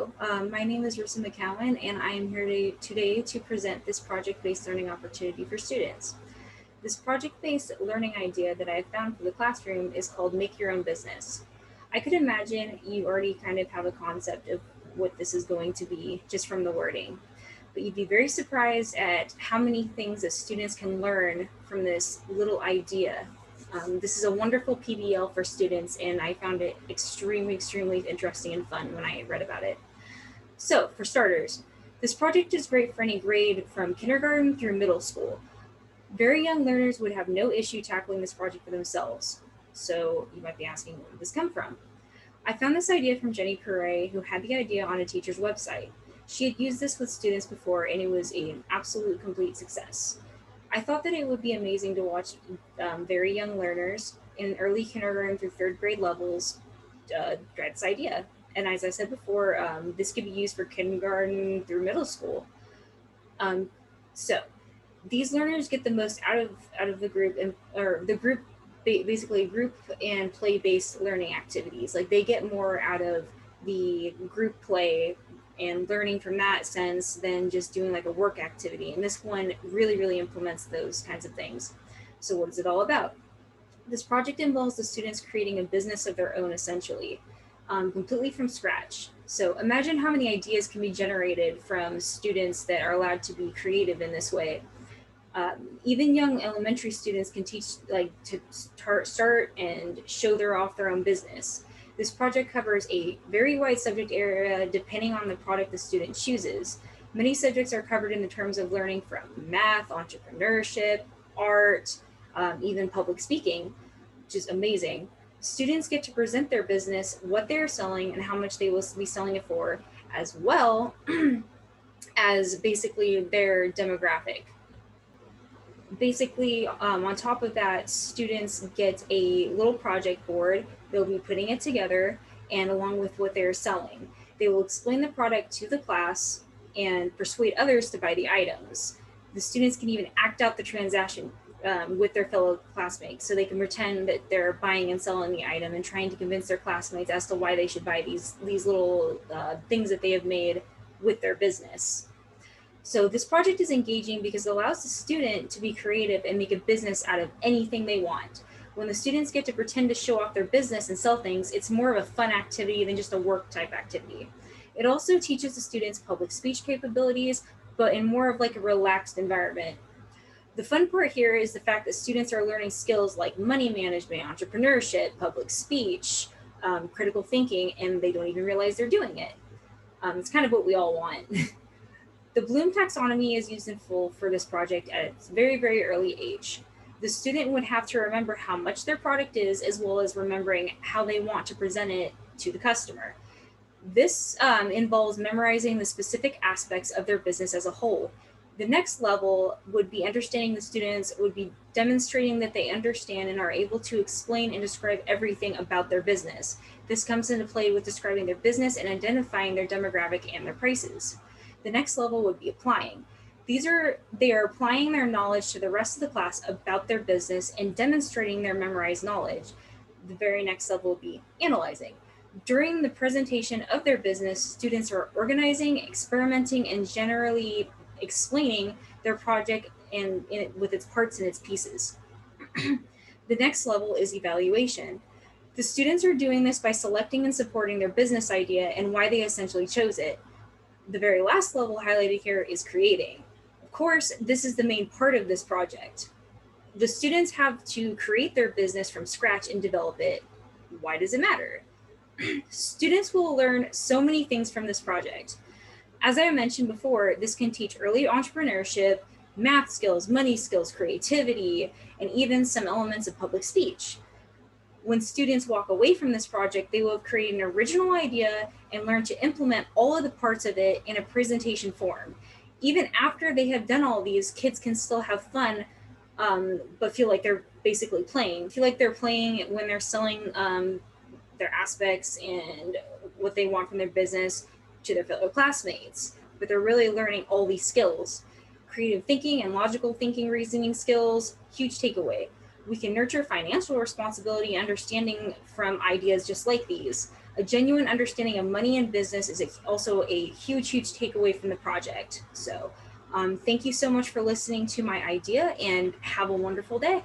My name is Rissa McCowan, and I am here today to present this project-based learning opportunity for students. This project-based learning idea that I found for the classroom is called Make Your Own Business. I could imagine you already kind of have a concept of what this is going to be just from the wording, but you'd be very surprised at how many things that students can learn from this little idea. This is a wonderful PBL for students, and I found it extremely interesting and fun when I read about it. So, for starters, this project is great for any grade from kindergarten through middle school. Very young learners would have no issue tackling this project for themselves. So, you might be asking, where did this come from? I found this idea from Jenny Purre, who had the idea on a teacher's website. She had used this with students before, and it was an absolute complete success. I thought that it would be amazing to watch very young learners in early kindergarten through third grade levels try this idea. And as I said before, this could be used for kindergarten through middle school. So these learners get the most out of the group, or the group, basically group and play-based learning activities. Like they get more out of the group play and learning from that sense than just doing like a work activity. And this one really implements those kinds of things. So what is it all about? This project involves the students creating a business of their own, essentially, completely from scratch. So imagine how many ideas can be generated from students that are allowed to be creative in this way. Even young elementary students can teach to start and show off their own business. This project covers a very wide subject area depending on the product the student chooses. Many subjects are covered in the terms of learning from math, entrepreneurship, art, even public speaking, which is amazing. Students get to present their business, what they're selling, and how much they will be selling it for, as well as basically their demographic. Basically, on top of that, students get a little project board. They'll be putting it together, and along with what they're selling, they will explain the product to the class and persuade others to buy the items. The students can even act out the transaction with their fellow classmates, so they can pretend that they're buying and selling the item and trying to convince their classmates as to why they should buy these little things that they have made with their business. So this project is engaging because it allows the student to be creative and make a business out of anything they want. When the students get to pretend to show off their business and sell things, it's more of a fun activity than just a work type activity. It also teaches the students public speech capabilities, but in more of like a relaxed environment. The fun part here is the fact that students are learning skills like money management, entrepreneurship, public speech, critical thinking, and they don't even realize they're doing it. It's kind of what we all want. The Bloom taxonomy is used in full for this project at its very early age. The student would have to remember how much their product is, as well as remembering how they want to present it to the customer. This involves memorizing the specific aspects of their business as a whole. The next level would be understanding the students, would be demonstrating that they understand and are able to explain and describe everything about their business. This comes into play with describing their business and identifying their demographic and their prices. The next level would be applying. They are applying their knowledge to the rest of the class about their business and demonstrating their memorized knowledge. The very next level would be analyzing. During the presentation of their business, students are organizing, experimenting, and generally explaining their project with its parts and its pieces. The next level is evaluation. The students are doing this by selecting and supporting their business idea and why they essentially chose it. The very last level highlighted here is creating. Of course, this is the main part of this project. The students have to create their business from scratch and develop it. Why does it matter? Students will learn so many things from this project. As I mentioned before, this can teach early entrepreneurship, math skills, money skills, creativity, and even some elements of public speech. When students walk away from this project, they will have created an original idea and learn to implement all of the parts of it in a presentation form. Even after they have done all these, kids can still have fun, but feel like they're basically playing. Feel like they're playing when they're selling their aspects and what they want from their business to their fellow classmates. But they're really learning all these skills. Creative thinking and logical thinking, reasoning skills, huge takeaway. We can nurture financial responsibility and understanding from ideas just like these. a genuine understanding of money and business is also a huge, huge takeaway from the project. So thank you so much for listening to my idea and have a wonderful day.